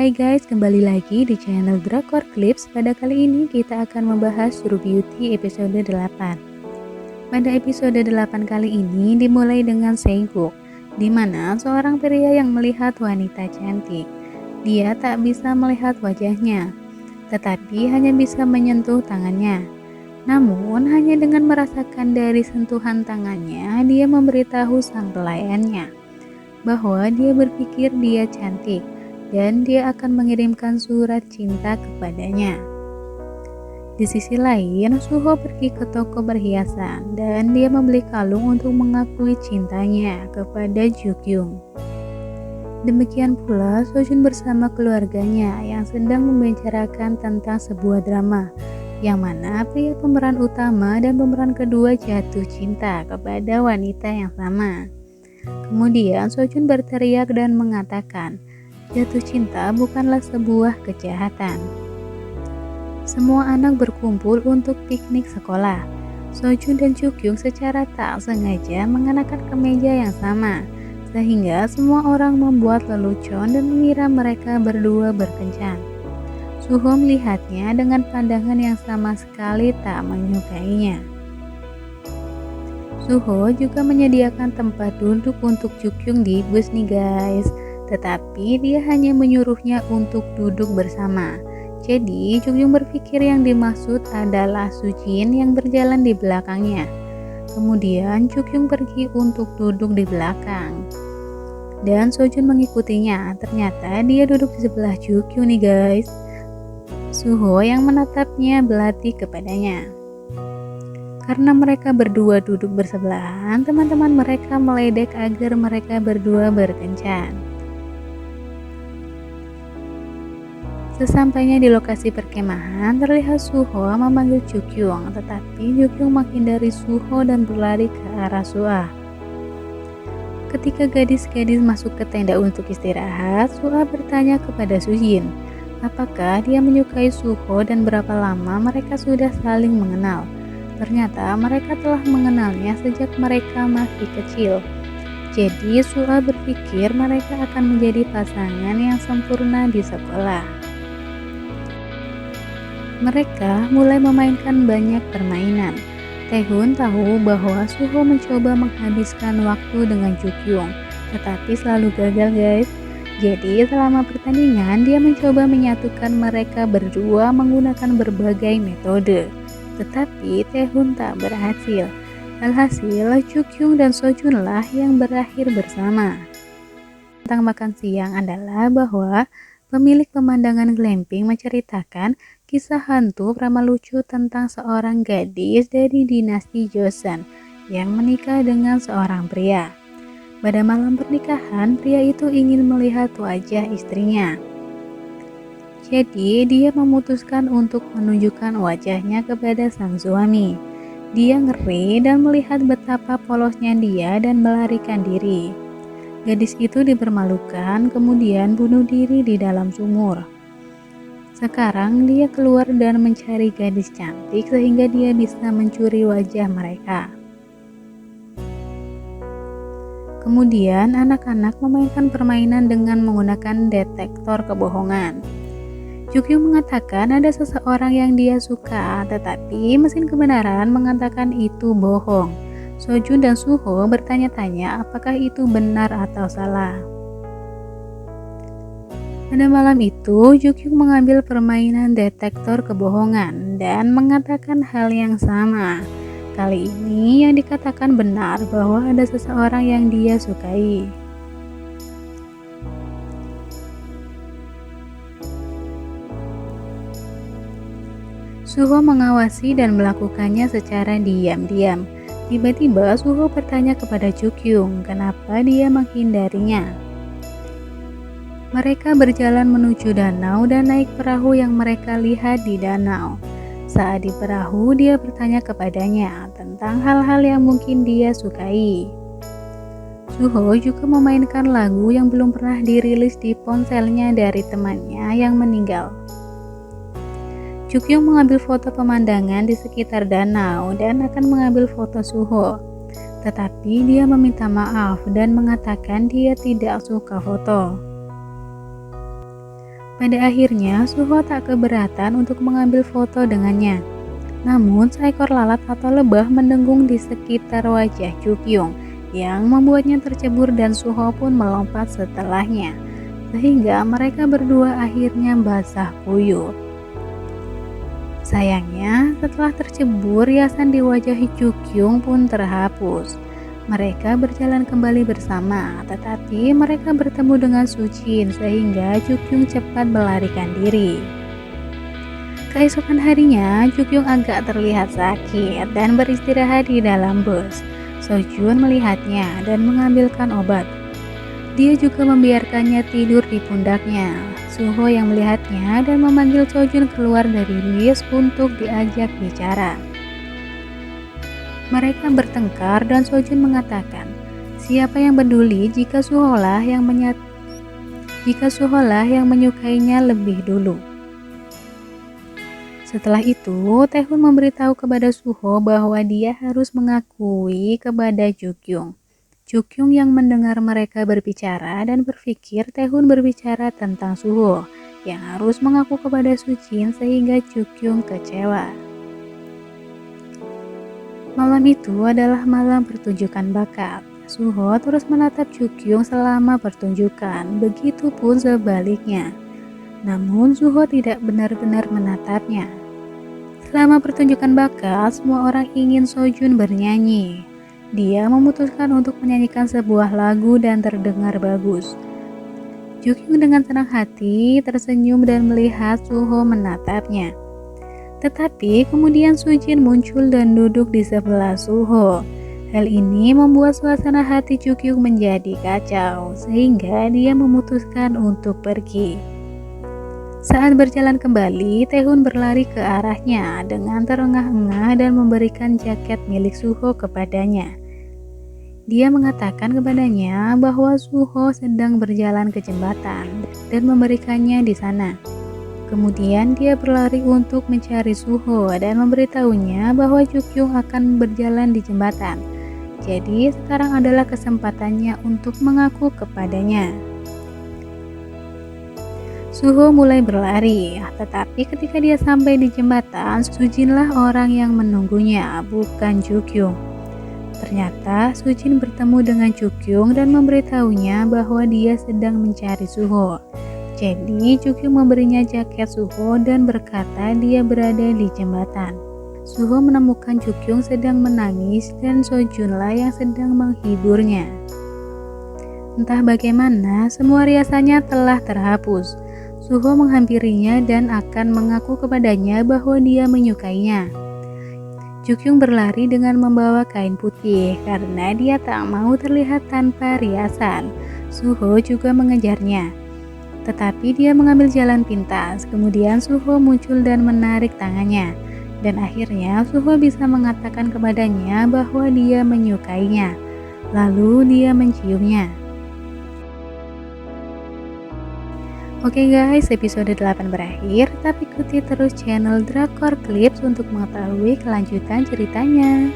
Hai guys, kembali lagi di channel Drakor Clips. Pada kali ini kita akan membahas True Beauty episode 8. Pada episode 8 kali ini dimulai dengan Seiguk, di mana seorang pria yang melihat wanita cantik. Dia tak bisa melihat wajahnya, tetapi hanya bisa menyentuh tangannya. Namun hanya dengan merasakan dari sentuhan tangannya, dia memberitahu sang pelayannya bahwa dia berpikir dia cantik dan dia akan mengirimkan surat cinta kepadanya. Di sisi lain, Suho pergi ke toko perhiasan dan dia membeli kalung untuk mengakui cintanya kepada Jukyung. Demikian pula Sojun bersama keluarganya yang sedang membicarakan tentang sebuah drama yang mana pria pemeran utama dan pemeran kedua jatuh cinta kepada wanita yang sama. Kemudian Sojun berteriak dan mengatakan, jatuh cinta bukanlah sebuah kejahatan. Semua anak berkumpul untuk piknik sekolah. Sojun dan Jukyung secara tak sengaja mengenakan kemeja yang sama, sehingga semua orang membuat lelucon dan mengira mereka berdua berkencan. Suho melihatnya dengan pandangan yang sama sekali tak menyukainya. Suho juga menyediakan tempat duduk untuk Jukyung di bus nih guys, tetapi dia hanya menyuruhnya untuk duduk bersama. Jadi Jukyung berpikir yang dimaksud adalah Sujin yang berjalan di belakangnya. Kemudian Jukyung pergi untuk duduk di belakang dan Sojun mengikutinya. Ternyata dia duduk di sebelah Jukyung nih guys. Suho yang menatapnya belati kepadanya. Karena mereka berdua duduk bersebelahan, teman-teman mereka meledek agar mereka berdua berkencan. Sesampainya di lokasi perkemahan, terlihat Suho memanggil Jukyung, tetapi Jukyung menghindari Suho dan berlari ke arah Suah. Ketika gadis-gadis masuk ke tenda untuk istirahat, Suah bertanya kepada Sujin, apakah dia menyukai Suho dan berapa lama mereka sudah saling mengenal. Ternyata mereka telah mengenalnya sejak mereka masih kecil. Jadi Suah berpikir mereka akan menjadi pasangan yang sempurna di sekolah. Mereka mulai memainkan banyak permainan. Taehoon tahu bahwa Suho mencoba menghabiskan waktu dengan Jukyung, tetapi selalu gagal guys. Jadi selama pertandingan dia mencoba menyatukan mereka berdua menggunakan berbagai metode. Tetapi Taehoon tak berhasil. Alhasil Jukyung dan Sojun lah yang berakhir bersama. Tentang makan siang adalah bahwa pemilik pemandangan glamping menceritakan kisah hantu ramah lucu tentang seorang gadis dari dinasti Joseon yang menikah dengan seorang pria. Pada malam pernikahan, pria itu ingin melihat wajah istrinya. Jadi dia memutuskan untuk menunjukkan wajahnya kepada sang suami. Dia ngeri dan melihat betapa polosnya dia dan melarikan diri. Gadis itu dipermalukan kemudian bunuh diri di dalam sumur. Sekarang dia keluar dan mencari gadis cantik sehingga dia bisa mencuri wajah mereka. Kemudian anak-anak memainkan permainan dengan menggunakan detektor kebohongan. Jukyung mengatakan ada seseorang yang dia suka, tetapi mesin kebenaran mengatakan itu bohong. Sojun dan Suho bertanya-tanya apakah itu benar atau salah. Pada malam itu, Jukyung mengambil permainan detektor kebohongan dan mengatakan hal yang sama. Kali ini yang dikatakan benar bahwa ada seseorang yang dia sukai. Suho mengawasi dan melakukannya secara diam-diam. Tiba-tiba Suho bertanya kepada Jukyung kenapa dia menghindarinya. Mereka berjalan menuju danau dan naik perahu yang mereka lihat di danau. Saat di perahu, dia bertanya kepadanya tentang hal-hal yang mungkin dia sukai. Suho juga memainkan lagu yang belum pernah dirilis di ponselnya dari temannya yang meninggal. Jukyung mengambil foto pemandangan di sekitar danau dan akan mengambil foto Suho. Tetapi dia meminta maaf dan mengatakan dia tidak suka foto. Pada akhirnya, Suho tak keberatan untuk mengambil foto dengannya. Namun, seekor lalat atau lebah mendengung di sekitar wajah Jukyung yang membuatnya tercebur dan Suho pun melompat setelahnya. Sehingga mereka berdua akhirnya basah kuyup. Sayangnya, setelah tercebur, riasan di wajah Jukyung pun terhapus. Mereka berjalan kembali bersama, tetapi mereka bertemu dengan Sujin sehingga Jukyung cepat melarikan diri. Keesokan harinya, Jukyung agak terlihat sakit dan beristirahat di dalam bus. Sojun melihatnya dan mengambilkan obat. Dia juga membiarkannya tidur di pundaknya. Suho yang melihatnya dan memanggil Sojun keluar dari bis untuk diajak bicara. Mereka bertengkar dan Sojun mengatakan, siapa yang peduli jika Suholah yang menyukainya lebih dulu. Setelah itu, Taehoon memberitahu kepada Suho bahwa dia harus mengakui kepada Jukyung. Jukyung yang mendengar mereka berbicara dan berpikir Taehoon berbicara tentang Suho yang harus mengaku kepada Sujin sehingga Jukyung kecewa. Malam itu adalah malam pertunjukan bakat. Suho terus menatap Jukyung selama pertunjukan, begitupun sebaliknya. Namun Suho tidak benar-benar menatapnya. Selama pertunjukan bakat, semua orang ingin Sojun bernyanyi. Dia memutuskan untuk menyanyikan sebuah lagu dan terdengar bagus. Jukyung dengan senang hati tersenyum dan melihat Suho menatapnya. Tetapi kemudian Sujin muncul dan duduk di sebelah Suho. Hal ini membuat suasana hati Jukyung menjadi kacau, sehingga dia memutuskan untuk pergi. Saat berjalan kembali, Taehoon berlari ke arahnya dengan terengah-engah dan memberikan jaket milik Suho kepadanya. Dia mengatakan kepadanya bahwa Suho sedang berjalan ke jembatan dan memberikannya di sana. Kemudian dia berlari untuk mencari Suho dan memberitahunya bahwa Jukyung akan berjalan di jembatan. Jadi sekarang adalah kesempatannya untuk mengaku kepadanya. Suho mulai berlari, tetapi ketika dia sampai di jembatan, Sujinlah orang yang menunggunya, bukan Jukyung. Ternyata Sujin bertemu dengan Jukyung dan memberitahunya bahwa dia sedang mencari Suho. Jadi Jukyung memberinya jaket Suho dan berkata dia berada di jembatan. Suho menemukan Jukyung sedang menangis dan Sojunlah yang sedang menghiburnya. Entah bagaimana, semua riasannya telah terhapus. Suho menghampirinya dan akan mengaku kepadanya bahwa dia menyukainya. Jukyung berlari dengan membawa kain putih karena dia tak mau terlihat tanpa riasan. Suho juga mengejarnya. Tetapi dia mengambil jalan pintas. Kemudian Suho muncul dan menarik tangannya. Dan akhirnya Suho bisa mengatakan kepadanya bahwa dia menyukainya. Lalu dia menciumnya. Oke guys, episode 8 berakhir. Tapi ikuti terus channel Drakor Clips untuk mengetahui kelanjutan ceritanya.